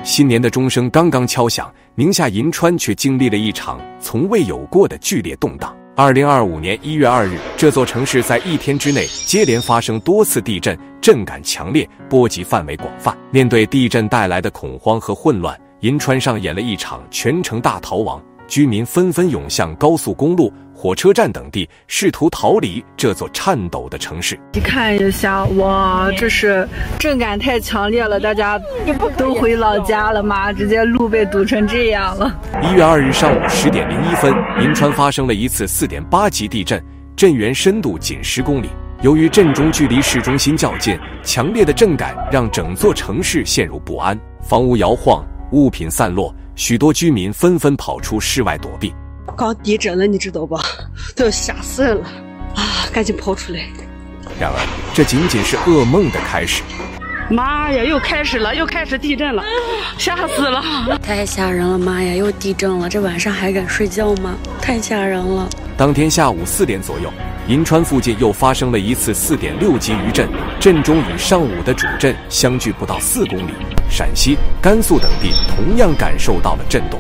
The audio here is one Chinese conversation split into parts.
新年的钟声刚刚敲响，宁夏银川却经历了一场从未有过的剧烈动荡。2025年1月2日，这座城市在一天之内接连发生多次地震，震感强烈，波及范围广泛。面对地震带来的恐慌和混乱，银川上演了一场全城大逃亡，居民纷纷涌向高速公路、火车站等地，试图逃离这座颤抖的城市。一看一下，哇，这是震感太强烈了，大家都回老家了吗？直接路被堵成这样了。1月2日上午10点01分，银川发生了一次4.8级地震，震源深度仅10公里。由于震中距离市中心较近，强烈的震感让整座城市陷入不安，房屋摇晃，物品散落，许多居民纷纷跑出室外躲避。刚地震了，你知道吧？都要吓死人了啊！赶紧跑出来。然而，这仅仅是噩梦的开始。妈呀，又开始地震了，吓死了！太吓人了，妈呀，又地震了，这晚上还敢睡觉吗？太吓人了。当天下午4点左右，银川附近又发生了一次4.6级余震，震中与上午的主震相距不到4公里。陕西、甘肃等地同样感受到了震动。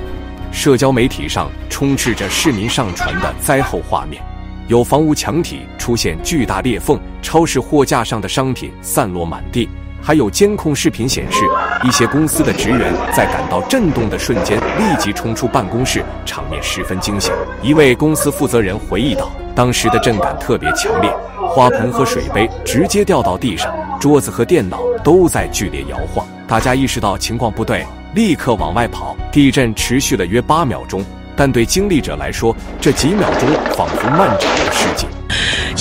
社交媒体上充斥着市民上传的灾后画面，有房屋墙体出现巨大裂缝，超市货架上的商品散落满地，还有监控视频显示，一些公司的职员在感到震动的瞬间立即冲出办公室，场面十分惊险。一位公司负责人回忆道，当时的震感特别强烈，花盆和水杯直接掉到地上，桌子和电脑都在剧烈摇晃。大家意识到情况不对，立刻往外跑。地震持续了约8秒钟，但对经历者来说，这几秒钟仿佛漫长的世纪。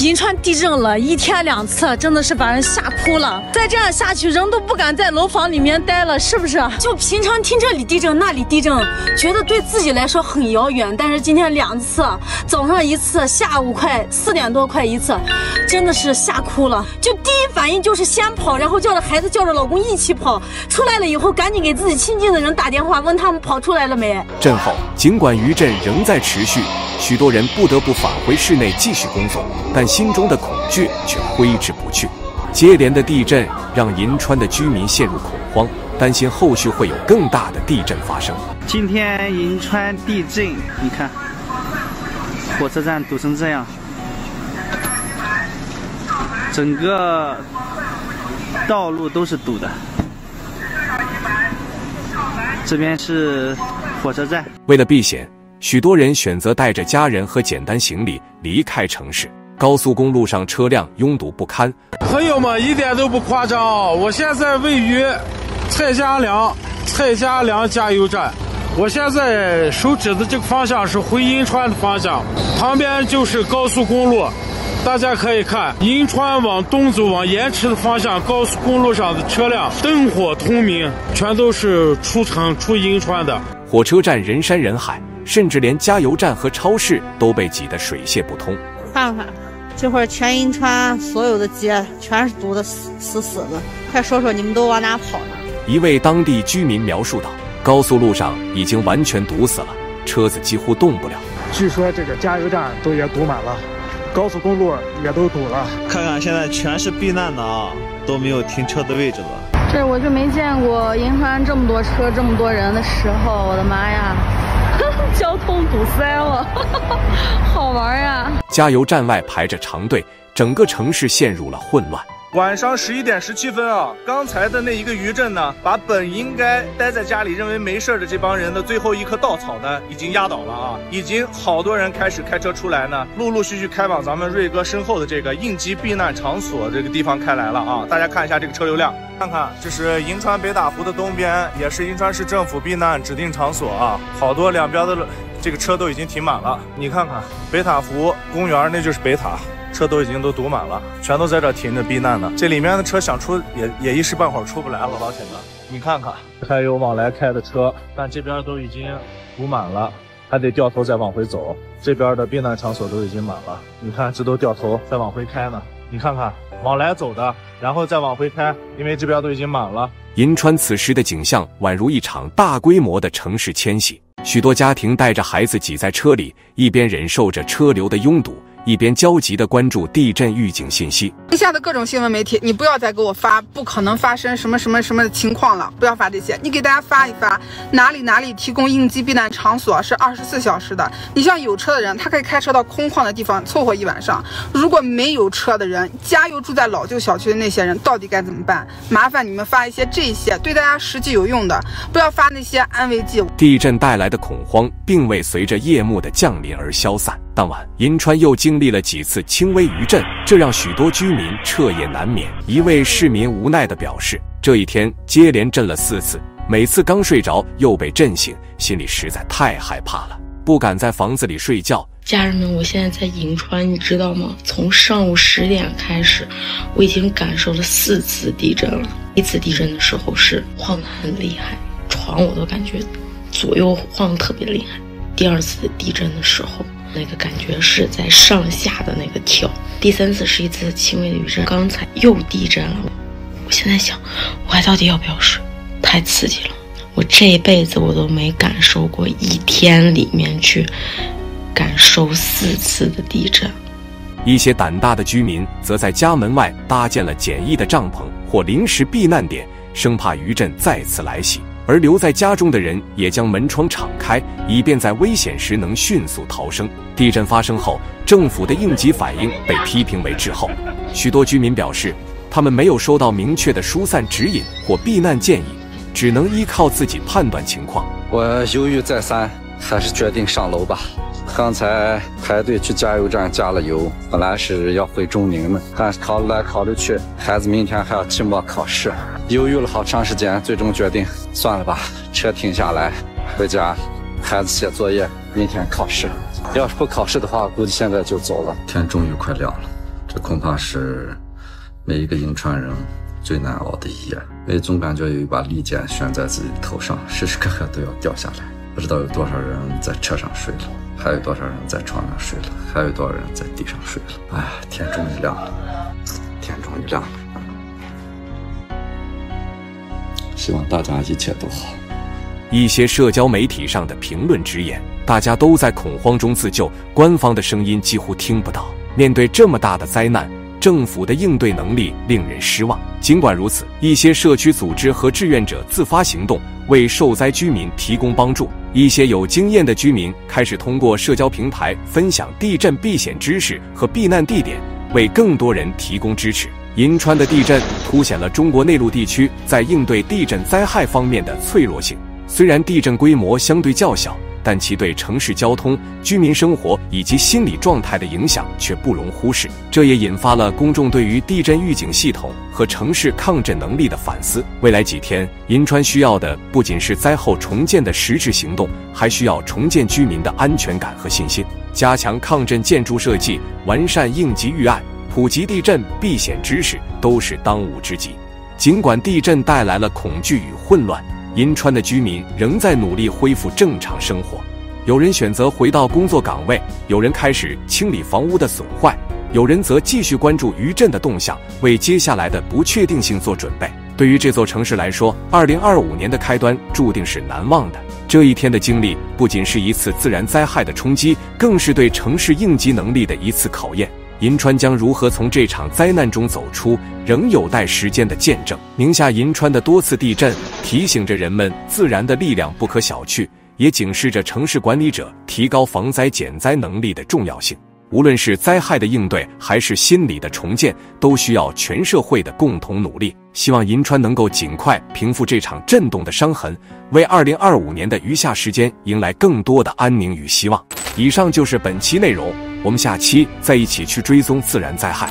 银川地震了1天2次，真的是把人吓哭了。再这样下去，人都不敢在楼房里面待了，是不是？就平常听这里地震那里地震，觉得对自己来说很遥远，但是今天2次，早上1次，下午4点多快1次，真的是吓哭了。就第一反应就是先跑，然后叫着孩子叫着老公一起跑，出来了以后赶紧给自己亲近的人打电话，问他们跑出来了没。震后，尽管余震仍在持续，许多人不得不返回室内继续工作，但心中的恐惧却挥之不去。接连的地震让银川的居民陷入恐慌，担心后续会有更大的地震发生。今天银川地震，你看，火车站堵成这样，整个道路都是堵的。这边是火车站。为了避险，许多人选择带着家人和简单行李离开城市。高速公路上车辆拥堵不堪。朋友们，一点都不夸张，我现在位于蔡家梁加油站，我现在手指的这个方向是回银川的方向，旁边就是高速公路。大家可以看，银川往东走往盐池的方向，高速公路上的车辆灯火通明，全都是出银川的。火车站人山人海，甚至连加油站和超市都被挤得水泄不通。看看，这会儿全银川所有的街全是堵得死的，快说说你们都往哪跑呢？一位当地居民描述道：“高速路上已经完全堵死了，车子几乎动不了。据说这个加油站都也堵满了。”高速公路也都堵了，看看现在全是避难的啊，都没有停车的位置了。这我就没见过银川这么多车、这么多人的时候，我的妈呀！交通堵塞了，好玩呀！加油站外排着长队，整个城市陷入了混乱。晚上11点17分啊，刚才的那一个余震呢，把本应该待在家里认为没事的这帮人的最后一颗稻草呢，已经压倒了啊！已经好多人开始开车出来呢，陆陆续续开往咱们瑞哥身后的这个应急避难场所这个地方开来了啊！大家看一下这个车流量，看看这是银川北打湖的东边，也是银川市政府避难指定场所啊，好多两边的这个车都已经停满了。你看看北塔湖公园，那就是北塔。车都已经都堵满了，全都在这停着避难呢。这里面的车想出也一时半会儿出不来了，老铁们，你看看，还有往来开的车，但这边都已经堵满了，还得掉头再往回走。这边的避难场所都已经满了，你看这都掉头再往回开呢。你看看往来走的，然后再往回开，因为这边都已经满了。银川此时的景象宛如一场大规模的城市迁徙，许多家庭带着孩子挤在车里，一边忍受着车流的拥堵，一边焦急地关注地震预警信息。线下的各种新闻媒体，你不要再给我发不可能发生什么的情况了，不要发这些，你给大家发一发哪里提供应急避难场所是24小时的。你像有车的人，他可以开车到空旷的地方凑合一晚上；如果没有车的人，家又住在老旧小区的那些人，到底该怎么办？麻烦你们发一些这些对大家实际有用的，不要发那些安慰剂。地震带来的恐慌并未随着夜幕的降临而消散。当晚，银川又经历了几次轻微余震，这让许多居民彻夜难眠。一位市民无奈地表示，这一天接连震了4次，每次刚睡着又被震醒，心里实在太害怕了，不敢在房子里睡觉。家人们，我现在在银川，你知道吗？从上午10点开始，我已经感受了4次地震了。一次地震的时候是晃得很厉害，床我都感觉左右晃得特别厉害。第2次地震的时候，那个感觉是在上下的那个跳。第3次是一次轻微的余震，刚才又地震了。我现在想，我还到底要不要睡？太刺激了，我这一辈子我都没感受过一天里面去感受4次的地震。一些胆大的居民则在家门外搭建了简易的帐篷或临时避难点，生怕余震再次来袭。而留在家中的人也将门窗敞开，以便在危险时能迅速逃生。地震发生后，政府的应急反应被批评为滞后。许多居民表示，他们没有收到明确的疏散指引或避难建议，只能依靠自己判断情况。我犹豫再三，还是决定上楼吧。刚才排队去加油站加了油，本来是要回中宁的，但是考虑来考虑去，孩子明天还要期末考试，犹豫了好长时间，最终决定算了吧，车停下来回家，孩子写作业，明天考试。要是不考试的话，估计现在就走了。天终于快亮了，这恐怕是每一个银川人最难熬的一夜，因为总感觉有一把利剑悬在自己的头上，时时刻刻都要掉下来。不知道有多少人在车上睡了，还有多少人在床上睡了，还有多少人在地上睡了。哎，天终于亮了，天终于亮了。希望大家一切都好。一些社交媒体上的评论直言，大家都在恐慌中自救，官方的声音几乎听不到。面对这么大的灾难，政府的应对能力令人失望。尽管如此，一些社区组织和志愿者自发行动，为受灾居民提供帮助。一些有经验的居民开始通过社交平台分享地震避险知识和避难地点，为更多人提供支持。银川的地震凸显了中国内陆地区在应对地震灾害方面的脆弱性。虽然地震规模相对较小，但其对城市交通、居民生活以及心理状态的影响却不容忽视。这也引发了公众对于地震预警系统和城市抗震能力的反思。未来几天，银川需要的不仅是灾后重建的实质行动，还需要重建居民的安全感和信心，加强抗震建筑设计，完善应急预案，普及地震避险知识，都是当务之急。尽管地震带来了恐惧与混乱，银川的居民仍在努力恢复正常生活。有人选择回到工作岗位，有人开始清理房屋的损坏，有人则继续关注余震的动向，为接下来的不确定性做准备。对于这座城市来说，2025年的开端注定是难忘的。这一天的经历不仅是一次自然灾害的冲击，更是对城市应急能力的一次考验。银川将如何从这场灾难中走出，仍有待时间的见证。宁夏银川的多次地震提醒着人们，自然的力量不可小觑，也警示着城市管理者提高防灾减灾能力的重要性。无论是灾害的应对，还是心理的重建，都需要全社会的共同努力。希望银川能够尽快平复这场震动的伤痕，为2025年的余下时间迎来更多的安宁与希望。以上就是本期内容，我们下期再一起去追踪自然灾害。